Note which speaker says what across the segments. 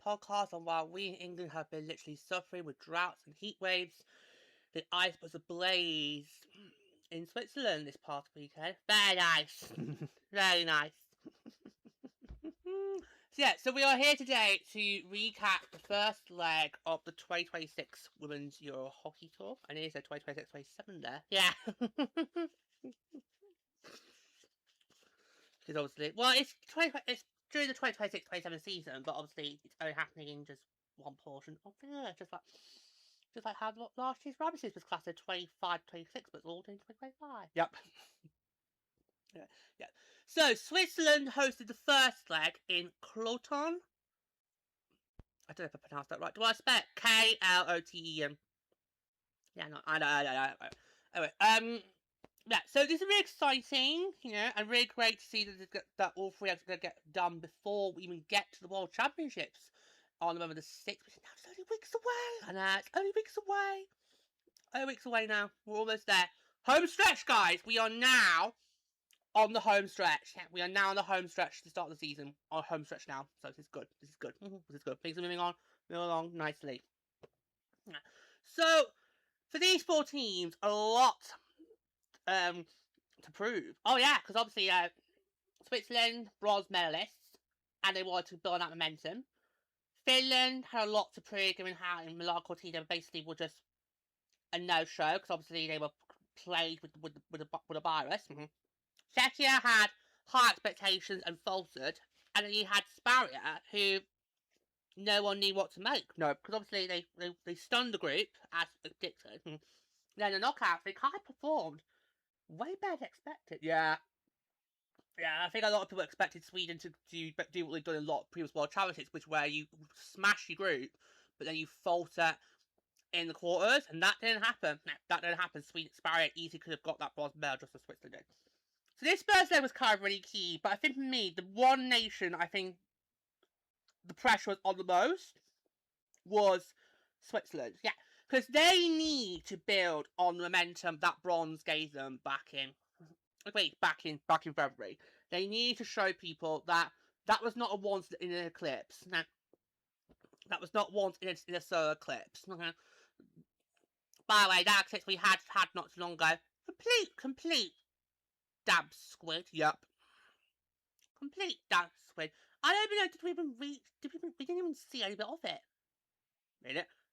Speaker 1: Podcast, and while we in England have been literally suffering with droughts and heat waves, the ice was ablaze in Switzerland this past weekend. Very nice. Very nice. So we are here today to recap the first leg of the 2026 Women's Euro Hockey Tour. And it is a 2026-27 there. Yeah. Because obviously, well, it's during the 2026-27 season, but obviously it's only happening in just one portion of the year, just like how last year's Ramses was classed at 25-26, but it's all in 2025. Yep. yeah. So Switzerland hosted the first leg in Kloten. I don't know if I pronounced that right. Do I spell it Kloten? Yeah, no, I know. Anyway, yeah, so this is really exciting, and really great to see that all three are going to get done before we even get to the World Championships on November the 6th, which is now only weeks away. I know, it's only weeks away. Only weeks away now. We're almost there. Home stretch, guys. We are now on the home stretch. Yeah, we are now on the home stretch to start the season. On home stretch now. So this is good. This is good. This is good. Things are moving along nicely. Yeah. So, for these four teams, a lot to prove. Oh yeah, because obviously Switzerland bronze medalists, and they wanted to build on that momentum. Finland had a lot to prove, given how in Milano-Cortina basically were just a no-show, because obviously they were plagued with a virus. Czechia had high expectations and faltered, and then you had Sparia, who no one knew what to make. No, because obviously they stunned the group as predicted. Then the knockouts, they kind of performed way better than expected. Yeah, I think a lot of people expected Sweden to do what they've done in a lot of previous World Championships, which where you smash your group, but then you falter in the quarters, and that didn't happen. That didn't happen. Sparia easily could have got that bronze medal just as Switzerland did. So this first leg was kind of really key, but I think for me, the one nation I think the pressure was on the most was Switzerland. Yeah, because they need to build on the momentum that bronze gave them back in February. They need to show people that was not a once in an eclipse. No, that was not once in a solar eclipse. Okay. By the way, that eclipse we had not too long ago. Complete damn squid. Yep. Complete damn squid. I don't even know, did we even reach? We didn't even see any bit of it.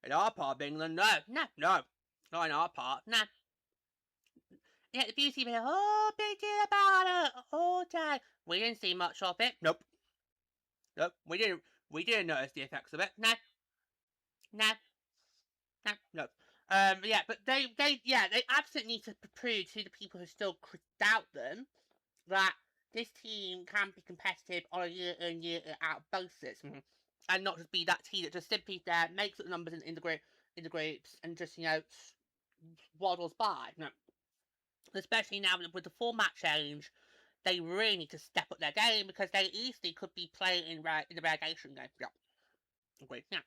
Speaker 1: In our part of England, no. Not in our part, no. Yeah, the beauty made a whole big deal about it all day. We didn't see much of it. Nope. We didn't notice the effects of it. No. Yeah, but they absolutely need to prove to the people who still doubt them that this team can be competitive on a year in year out basis, and not just be that team that just simply makes the numbers in the groups and just waddles by. No. Especially now with the format change, they really need to step up their game because they easily could be playing in the relegation game. Yeah, agree. Yeah.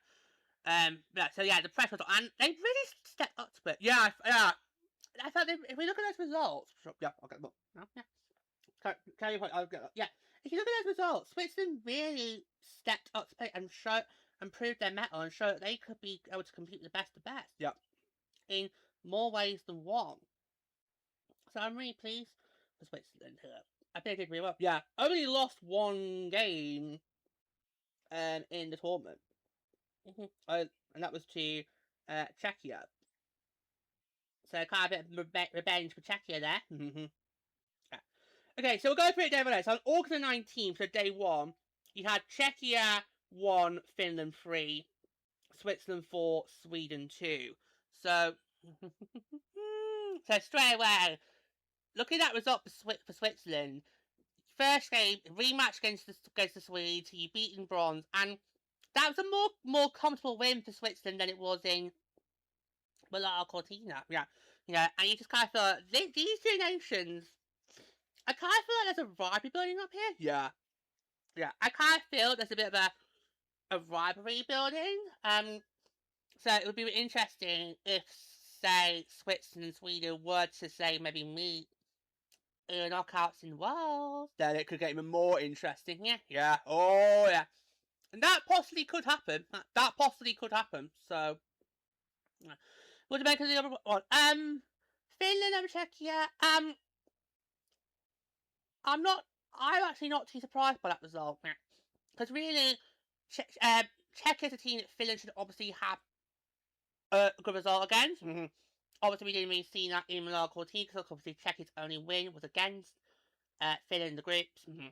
Speaker 1: So yeah, the pressure was on, and they really stepped up to it. Yeah. I thought if we look at those results, yeah, I'll get them up. Yeah. Carry on. I'll get up. Yeah. If you look at those results, Switzerland really stepped up to play and proved their mettle and showed that they could be able to compete with the best of the best. Yeah. In more ways than one. So I'm really pleased for Switzerland here. I think they did really well. Yeah, only lost one game in the tournament. And that was to Czechia. So kind of a bit of revenge for Czechia there. Yeah. Okay, so we'll go through it day by day. So on August the 19th, so day one, you had Czechia 1, Finland 3, Switzerland 4, Sweden 2. So, straight away, looking at that result for Switzerland, first game, rematch against the Swedes, who you beat in bronze, and that was a more comfortable win for Switzerland than it was in Milano-Cortina. Yeah, and you just kind of feel these two nations, I kind of feel like there's a rivalry building up here. Yeah, I kind of feel there's a bit of of rivalry building. So it would be interesting if, say, Switzerland and Sweden were to, say, maybe meet in knockouts in the world. Then it could get even more interesting. Yeah. Oh, yeah. And that possibly could happen. That possibly could happen. So, what do you make of the other one? Finland and Czechia. I'm actually not too surprised by that result. Because really, Czechia is a team that Finland should obviously have a good result against. Mm-hmm. Obviously, we didn't really see that in Milano-Cortina because obviously Czechia's only win was against Finland in the groups. Mm-hmm.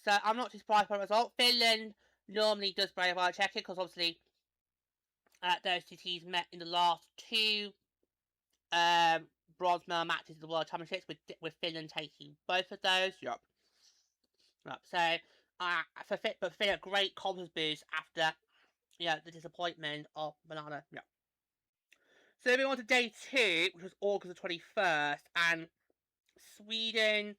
Speaker 1: So I'm not too surprised by the result. Finland normally does very well at Czechia because obviously those two teams met in the last two bronze medal matches of the World Championships with Finland taking both of those. Yep. So for Finland, great confidence boost after the disappointment of Milano. Yeah. So moving on to day 2, which was August the 21st, and Sweden.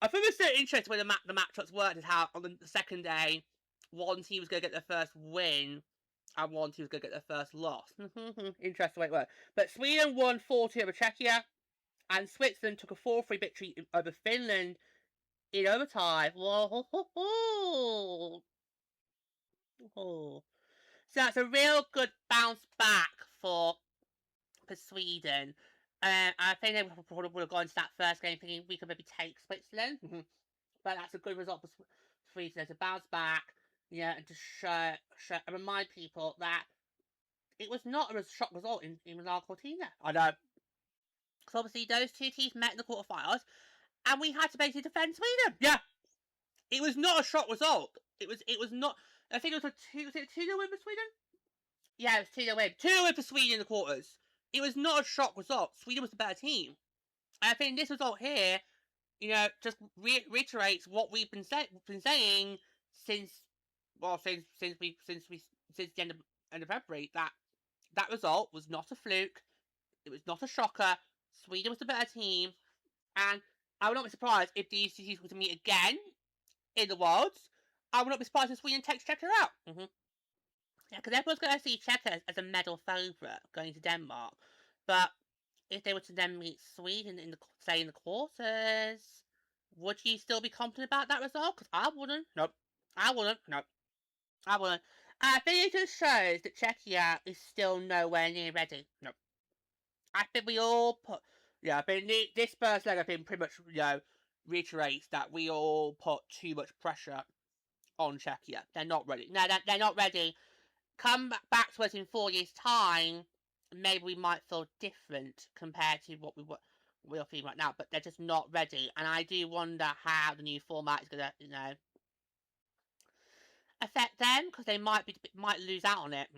Speaker 1: I thought it was so interesting when the matchups worked, is how on the second day, one team was going to get their first win, and one team was going to get their first loss. Interesting way it worked. But Sweden won 4-2 over Czechia, and Switzerland took a 4-3 victory over Finland in overtime. Whoa. So that's a real good bounce back for Sweden. I think they probably would have gone to that first game thinking we could maybe take Switzerland. But that's a good result for Sweden to bounce back, and to show and remind people that it was not a shock result in Milano-Cortina. I know. Because obviously those two teams met in the quarterfinals, and we had to basically defend Sweden. Yeah. It was not a shock result. It was not. I think it was a 2-0 win for Sweden? Yeah, it was 2-0 win. 2-0 win for Sweden in the quarters. It was not a shock result. Sweden was the better team. And I think this result here, just reiterates what we've been saying since the end of February, that result was not a fluke. It was not a shocker. Sweden was the better team, and I would not be surprised if these two teams were to meet again in the Worlds. I would not be surprised if Sweden takes Czechia out. Yeah, because everyone's going to see Czechia as a medal favourite going to Denmark. But if they were to then meet Sweden in the quarters, would you still be confident about that result? Because I wouldn't. Nope. I wouldn't. I think it just shows that Czechia is still nowhere near ready. Nope. I think we all I think this first leg, I think, pretty much, reiterates that we all put too much pressure on Czechia. They're not ready. No, they're not ready. Come back to us in 4 years' time, maybe we might feel different compared to what we're feeling right now, but they're just not ready. And I do wonder how the new format is going to, affect them, because they might lose out on it,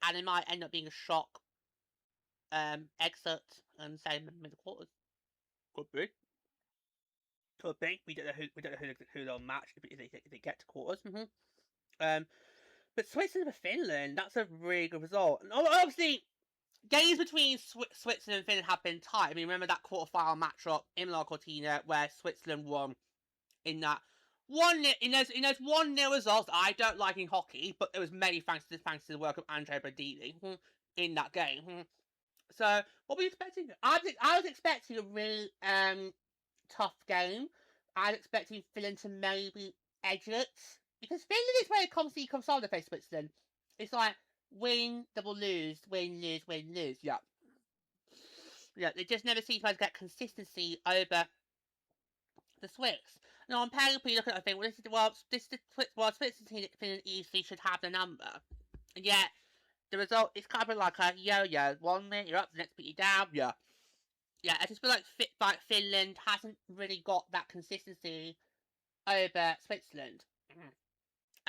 Speaker 1: and it might end up being a shock exit and say middle quarters. Could be. We don't know who they'll match if they get to quarters. But Switzerland for Finland, that's a really good result. And obviously, games between Switzerland and Finland have been tight. I mean, remember that quarterfinal matchup in Milano-Cortina where Switzerland won in that 1-0, in those 1-0 results that I don't like in hockey, but it was mainly thanks to the work of Andre Bradili in that game. So, what were you expecting? I was expecting a really tough game. I was expecting Finland to maybe edge it. Because Finland is where it comes on to face Switzerland. It's like, win, double lose, win, lose. Yeah. Yeah, they just never seem to get consistency over the Swiss. Now, on paper, you look at it, I think, this is the Switzerland Finland easily should have the number. And yet, the result is kind of like a yo-yo. 1 minute you're up, the next minute you're down. Yeah. Yeah, I just feel like Finland hasn't really got that consistency over Switzerland.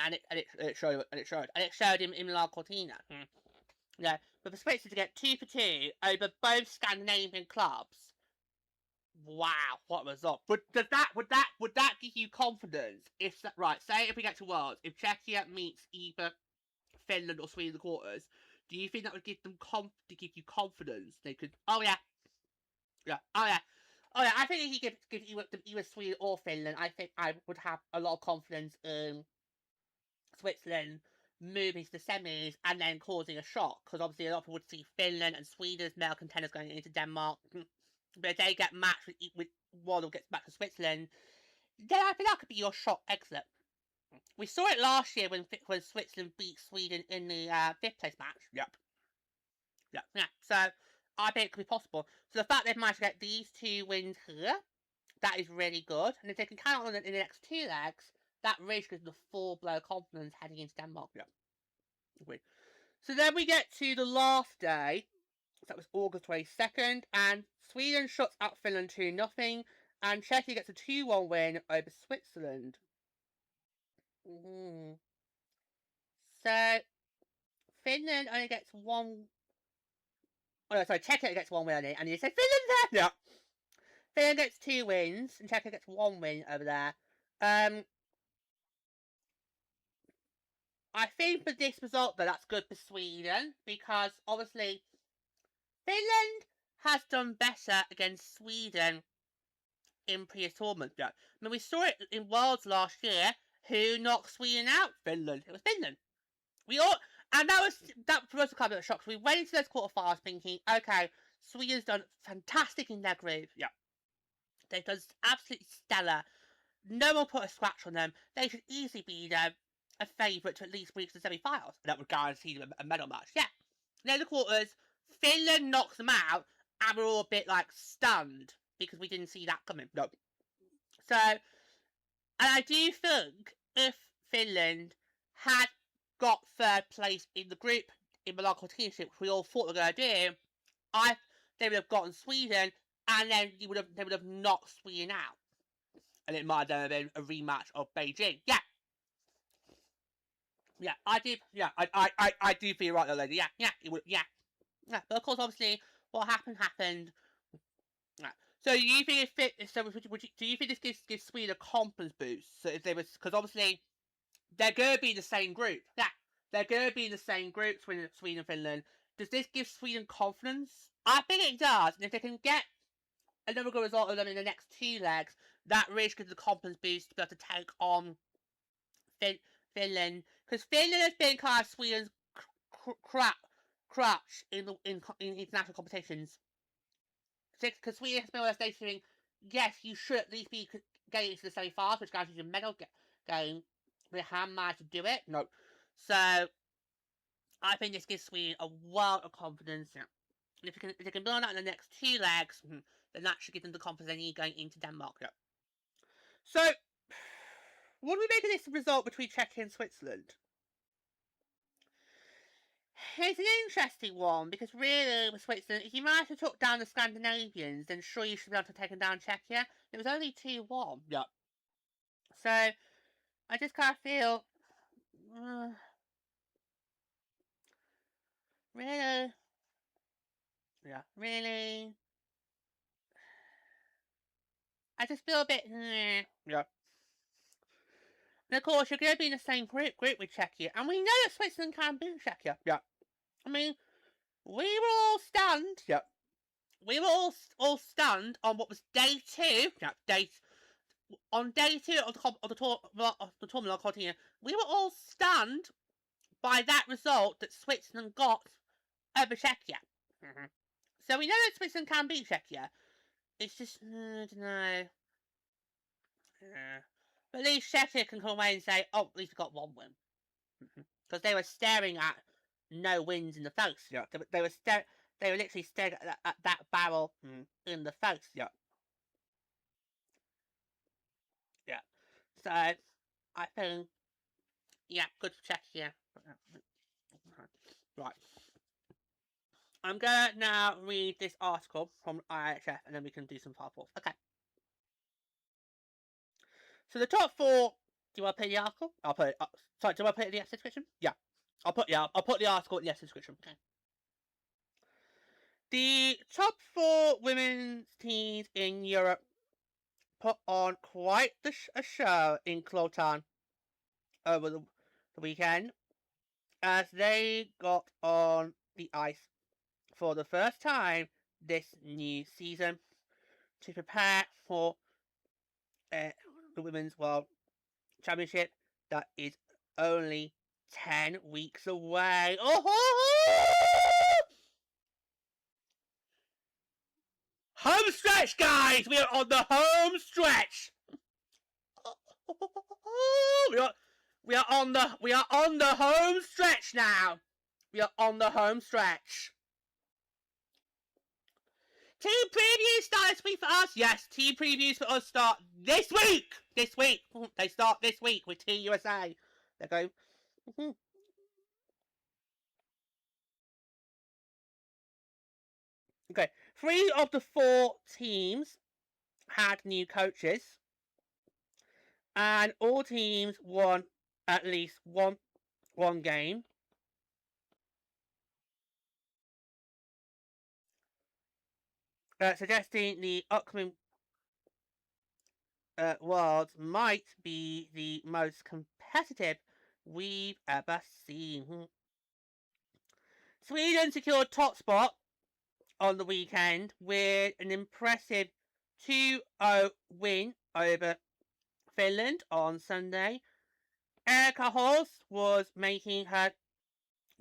Speaker 1: And it showed in Milano-Cortina. Yeah, but for Switzerland to get 2 for 2 over both Scandinavian clubs, wow, what a result! But would that give you confidence? Say if we get to Worlds, if Czechia meets either Finland or Sweden in the quarters, do you think that would give you confidence? They could. Oh yeah. I think if you give either Sweden or Finland, I think I would have a lot of confidence in Switzerland moving to the semis and then causing a shock, because obviously a lot of people would see Finland and Sweden as male contenders going into Denmark. But if they get matched with one who gets back to Switzerland, then I think that could be your shock exit. We saw it last year when Switzerland beat Sweden in the 5th place match.
Speaker 2: Yep.
Speaker 1: Yeah. So I think it could be possible. So the fact they've managed to get these 2 wins here, that is really good. And if they can count on it in the next 2 legs, that really gives them the full-blown confidence heading into Denmark.
Speaker 2: Yeah.
Speaker 1: Agreed. So then we get to the last day. So that was August 22nd. And Sweden shuts out Finland 2-0. And Czechia gets a 2-1 win over Switzerland. So Finland only gets 1. Oh, no, sorry, Czechia gets 1 win only. And you say Finland there?
Speaker 2: Yeah.
Speaker 1: Finland gets 2 wins. And Czechia gets 1 win over there. I think for this result, though, that's good for Sweden, because obviously Finland has done better against Sweden in previous tournaments.
Speaker 2: Yeah.
Speaker 1: I mean, we saw it in Worlds last year. Who knocked Sweden out?
Speaker 2: Finland.
Speaker 1: It was Finland. And that for us a couple of shocks. We went into those quarterfinals thinking, okay, Sweden's done fantastic in their group.
Speaker 2: Yeah.
Speaker 1: They've done absolutely stellar. No one put a scratch on them. They should easily be a favourite to at least reach the semi-finals.
Speaker 2: That would guarantee them a medal match.
Speaker 1: Yeah. Then the quarters, Finland knocks them out, and we're all a bit like stunned because we didn't see that coming.
Speaker 2: No.
Speaker 1: So, and I do think if Finland had got 3rd place in the group in Milano-Cortina, which we all thought they were going to do, they would have gotten Sweden, and then they would have knocked Sweden out.
Speaker 2: And it might have been a rematch of Beijing.
Speaker 1: Yeah. Yeah, I do.
Speaker 2: Yeah, I do feel right, though, lady.
Speaker 1: Yeah, it would. Yeah. But of course, obviously, what happened. Yeah. So do you think do you think this gives Sweden a confidence boost? So if they was, because obviously they're going to be in the same group. Yeah, they're going to be in the same group. Sweden and Finland. Does this give Sweden confidence? I think it does. And if they can get another good result of them in the next 2 legs, that really gives the confidence boost to be able to take on Finland, because Finland has been kind of Sweden's crutch in international competitions. Because Sweden has been one of those nations saying, yes, you should at least be getting into the semi-finals, which guarantees you a medal game, but they haven't managed to do it.
Speaker 2: No.
Speaker 1: So I think this gives Sweden a world of confidence. Yeah. And if they can build on that in the next 2 legs, then that should give them the confidence they need going into Denmark.
Speaker 2: Yeah.
Speaker 1: So, what do we make of this result between Czechia and Switzerland? It's an interesting one, because really with Switzerland, if you manage to talk down the Scandinavians, then sure you should be able to take them down Czechia. It was only 2-1.
Speaker 2: Yeah.
Speaker 1: So, I just kind of feel... really?
Speaker 2: Yeah.
Speaker 1: Really? I just feel a bit...
Speaker 2: Yeah.
Speaker 1: And of course, you're going to be in the same group with Czechia. And we know that Switzerland can beat Czechia.
Speaker 2: Yeah.
Speaker 1: I mean, we were all stunned.
Speaker 2: Yeah.
Speaker 1: We were all stunned on what was day 2.
Speaker 2: Yeah.
Speaker 1: On day 2 of the tournament of Cortina, we were all stunned by that result that Switzerland got over Czechia.
Speaker 2: Mm-hmm.
Speaker 1: So we know that Switzerland can beat Czechia. It's just, I don't know. But at least Czechia can come away and say, oh, at least we got 1 win. Because they were staring at no wins in the face.
Speaker 2: Yeah.
Speaker 1: They were literally staring at that barrel in the face.
Speaker 2: Yeah.
Speaker 1: Yeah. So, I think, yeah, good for Czechia.
Speaker 2: Right.
Speaker 1: I'm going to now read this article from IHF, and then we can do some part 4. Okay. So the top 4, do you want to put the article?
Speaker 2: I'll put it.
Speaker 1: Sorry, do you want to put it in the episode description?
Speaker 2: Yeah. I'll put the article in the episode description.
Speaker 1: Okay. The top 4 women's teams in Europe put on quite a show in Kloten over the weekend, as they got on the ice for the first time this new season to prepare for the Women's World Championship that is only 10 weeks away. Oh! Home stretch, guys! We are on the home stretch. We are on the home stretch now. We are on the home stretch. Team previews start this week for us. Yes, team previews for us start this week. This week. They start this week with Team USA. They go. Okay, 3 of the 4 teams had new coaches, and all teams won at least one game. Suggesting the upcoming Worlds might be the most competitive we've ever seen. Sweden secured top spot on the weekend with an impressive 2-0 win over Finland on Sunday. Erika Holst was making her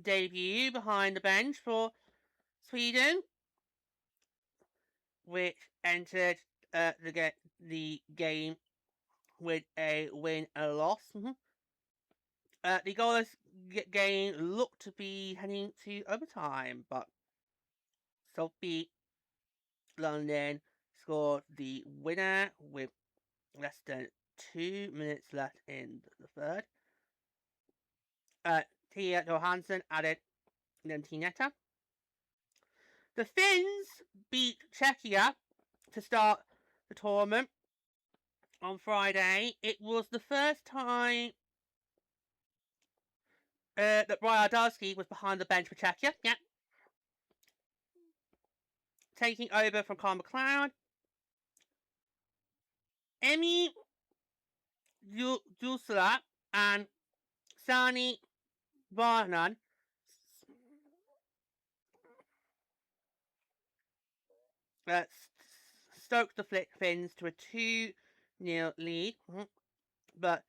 Speaker 1: debut behind the bench for Sweden, which entered the game with a win and a loss. The goalless game looked to be heading to overtime, but Sophie London scored the winner with less than 2 minutes left in the third. Tia Johansson added an empty netter. The Finns beat Czechia to start the tournament on Friday. It was the first time that Bryardowski was behind the bench for Czechia. Yeah. Taking over from Carl McLeod. Emmy Dulsula and Sani Varnan stoked the Finns to a 2-0 lead, but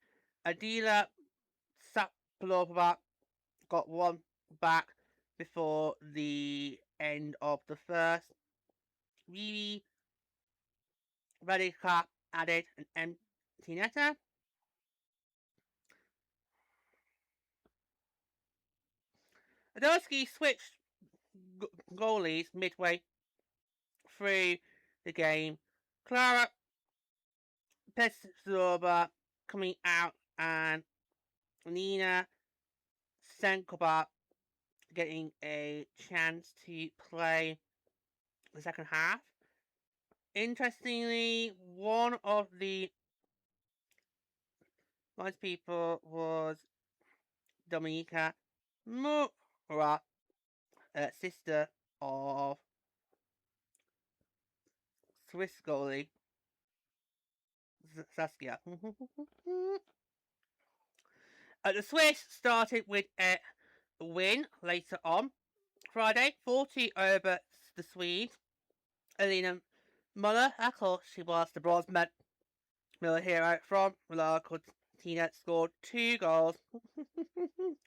Speaker 1: Adila Saplova got one back before the end of the first. Vivi Radika added an empty netter. Adolski switched goalies midway through the game. Clara Peslova coming out and Nina Senkova getting a chance to play the second half. Interestingly, one of the nice people was Dominika Mura, sister of Swiss goalie Saskia. The Swiss started with a win later on Friday, 40 over the Swedes. Elena Muller, of course, she was the bronze medal hero from Milano-Cortina, scored 2 goals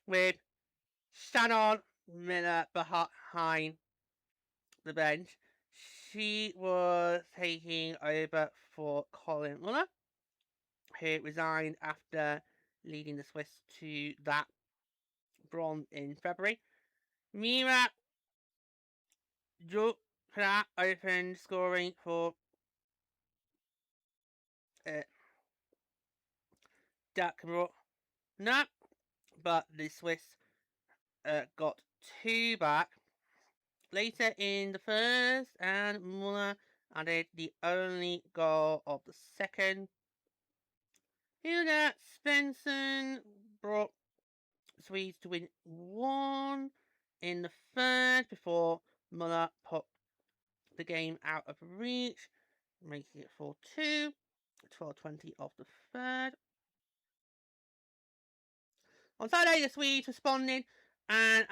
Speaker 1: with Shannon Miller behind the bench. She was taking over for Colin Muller, who resigned after leading the Swiss to that bronze in February. Mira Jukra opened scoring for Dakmurna, but the Swiss got 2 back later in the first, and Muller added the only goal of the second. Hilda Svensson brought Swedes to win 1 in the third before Muller put the game out of reach, making it 4-2, 12:20 of the third. On Saturday, the Swedes responded and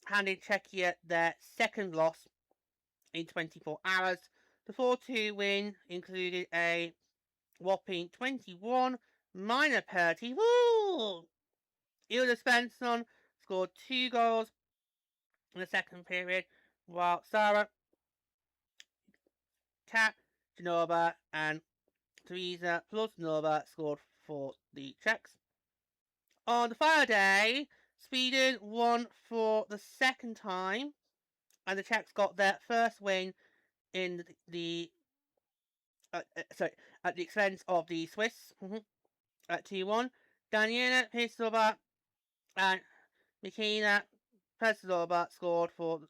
Speaker 1: handed Czechia their second loss in 24 hours. The 4-2 win included a whopping 21 minor penalty. Woo! Ilda Svensson scored 2 goals in the second period, while Sarah, Kat, Janova, and Teresa Plusnova scored for the Czechs. On the final day, Sweden won for the second time, and the Czechs got their first win in at the expense of the Swiss at 2-1. Daniela Pisova and Mikhaila Peslova scored for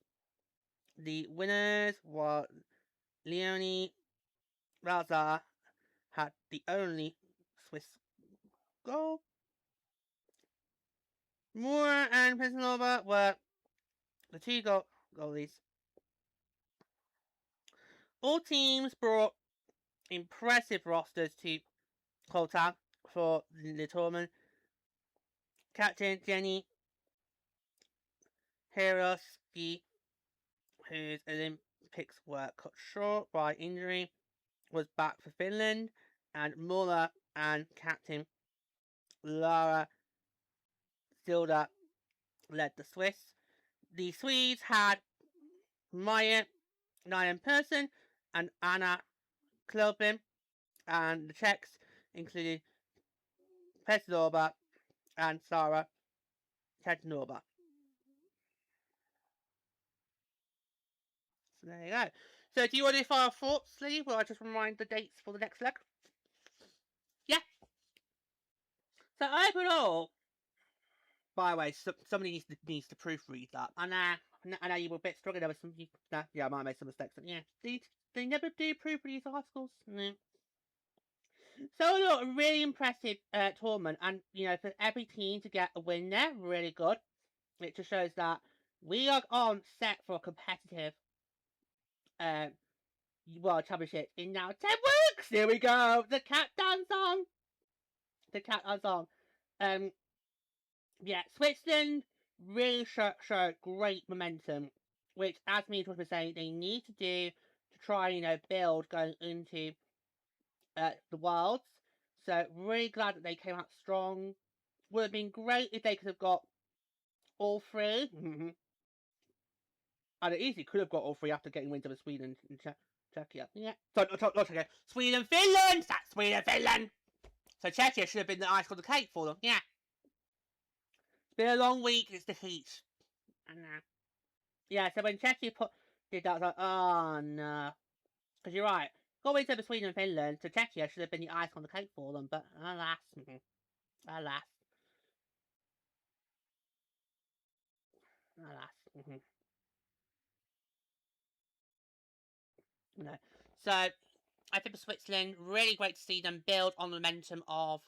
Speaker 1: the winners, while Leonie Razar had the only Swiss goal. Moore and Peslova were the 2 goalies. All teams brought impressive rosters to Kloten for the tournament. Captain Jenny Hiroski, whose Olympics were cut short by injury, was back for Finland, and Muller and Captain Lara Silda led the Swiss. The Swedes had Maya Nyan-Persson and Anna Kloten, and the Czechs included Peslova and Sarah Tednova. So there you go. So do you want to file thoughts, Lee? Will I just remind the dates for the next leg? Yeah. So overall, by the way, somebody needs to proofread that. And I know you were a bit struggling. There was some, yeah, I might have made some mistakes. But yeah, they never do proofread these articles. No. So look, a really impressive tournament, and for every team to get a win there, really good. It just shows that we are on set for a competitive World Championship in now 10 weeks. Here we go. The countdown song. Yeah, Switzerland really show great momentum, which, as me was saying, they need to do to try, build going into the Worlds. So really glad that they came out strong. Would have been great if they could have got all 3. And it easily could have got all 3 after getting wins over Sweden and Czechia. Yeah. So, not Czechia. Sweden, Finland! That's Sweden, Finland! So Czechia should have been the ice on the cake for them. Yeah. It's been a long week. It's the heat. I know. Yeah, so when Czechia did that, I was like, oh no. Because you're right. Got wins over Sweden and Finland, so Czechia should have been the ice on the cake for them, but alas. Alas. No. So, I think for Switzerland, really great to see them build on the momentum of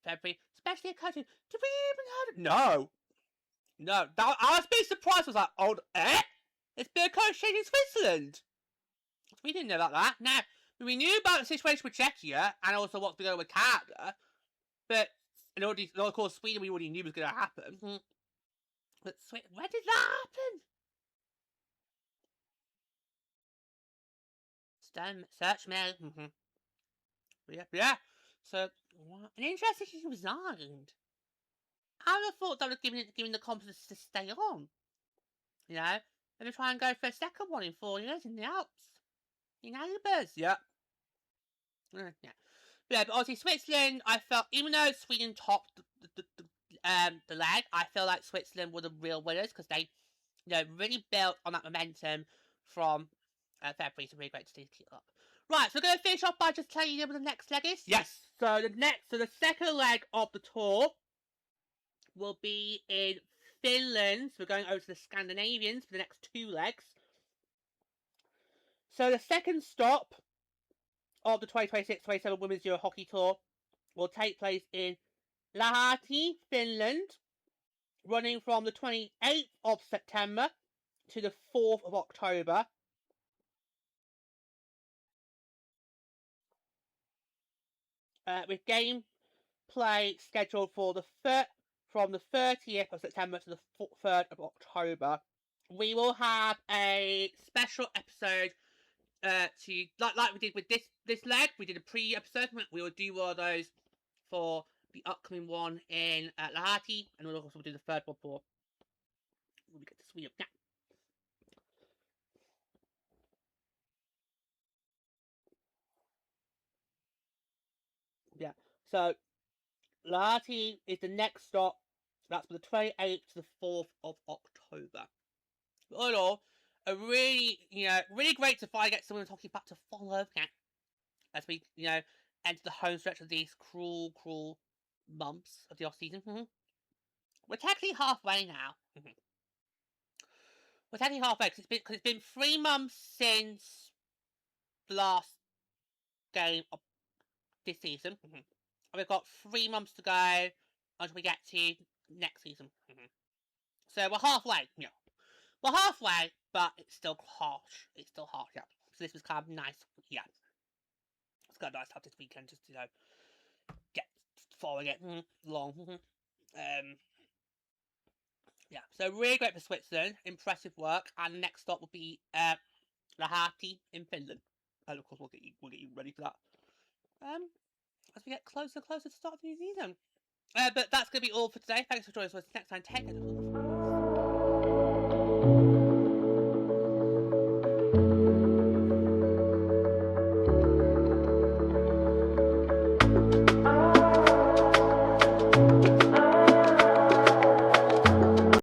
Speaker 1: February, especially a country. Did we even have it? No. I was being surprised. I was like, oh, it's been a coach change in Switzerland. We didn't know about that. Now, we knew about the situation with Czechia and also what's going on with Canada, but of course, Sweden we already knew was going to happen. But where did that happen? Search mail. Yeah. So, what? And interesting, she resigned. I would have thought that would have given the confidence to stay on. Maybe try and go for a second one in 4 years in the Alps. Your neighbours. Yeah. Yeah. But obviously Switzerland, I felt, even though Sweden topped the leg, I feel like Switzerland were the real winners because they, really built on that momentum from February. So really great to see it up. Right, so we're going to finish off by just telling you what the next leg is. Yes. So the second leg of the tour will be in Finland. So we're going over to the Scandinavians for the next 2 legs. So the second stop of the 2026-27 Women's Euro Hockey Tour will take place in Lahti, Finland, running from the 28th of September to the 4th of October. With game play scheduled for from the 30th of September to the 3rd of October. We will have a special episode like we did with this leg. We did a pre-episode. We will do one of those for the upcoming one in Lahti, and we'll also do the third one for when we get to Sweden. Yeah. So Lahti is the next stop. That's from the 28th to the 4th of October. But all in all, a really, really great to finally get someone talking back to follow as we, enter the home stretch of these cruel, cruel months of the off season. We're technically halfway now. We're technically halfway because it's been 3 months since the last game of this season. And we've got 3 months to go until we get to next season. So we're halfway. Yeah. We're halfway, but it's still harsh. It's still harsh, yeah. So this was kind of nice. Yeah. It's kind of nice to have this weekend just to, get following it long. Yeah, so really great for Switzerland. Impressive work. And the next stop will be Lahti in Finland. And of course, we'll get you ready for that. As we get closer and closer to the start of the new season. But that's going to be all for today. Thanks for joining us. Next time, take it.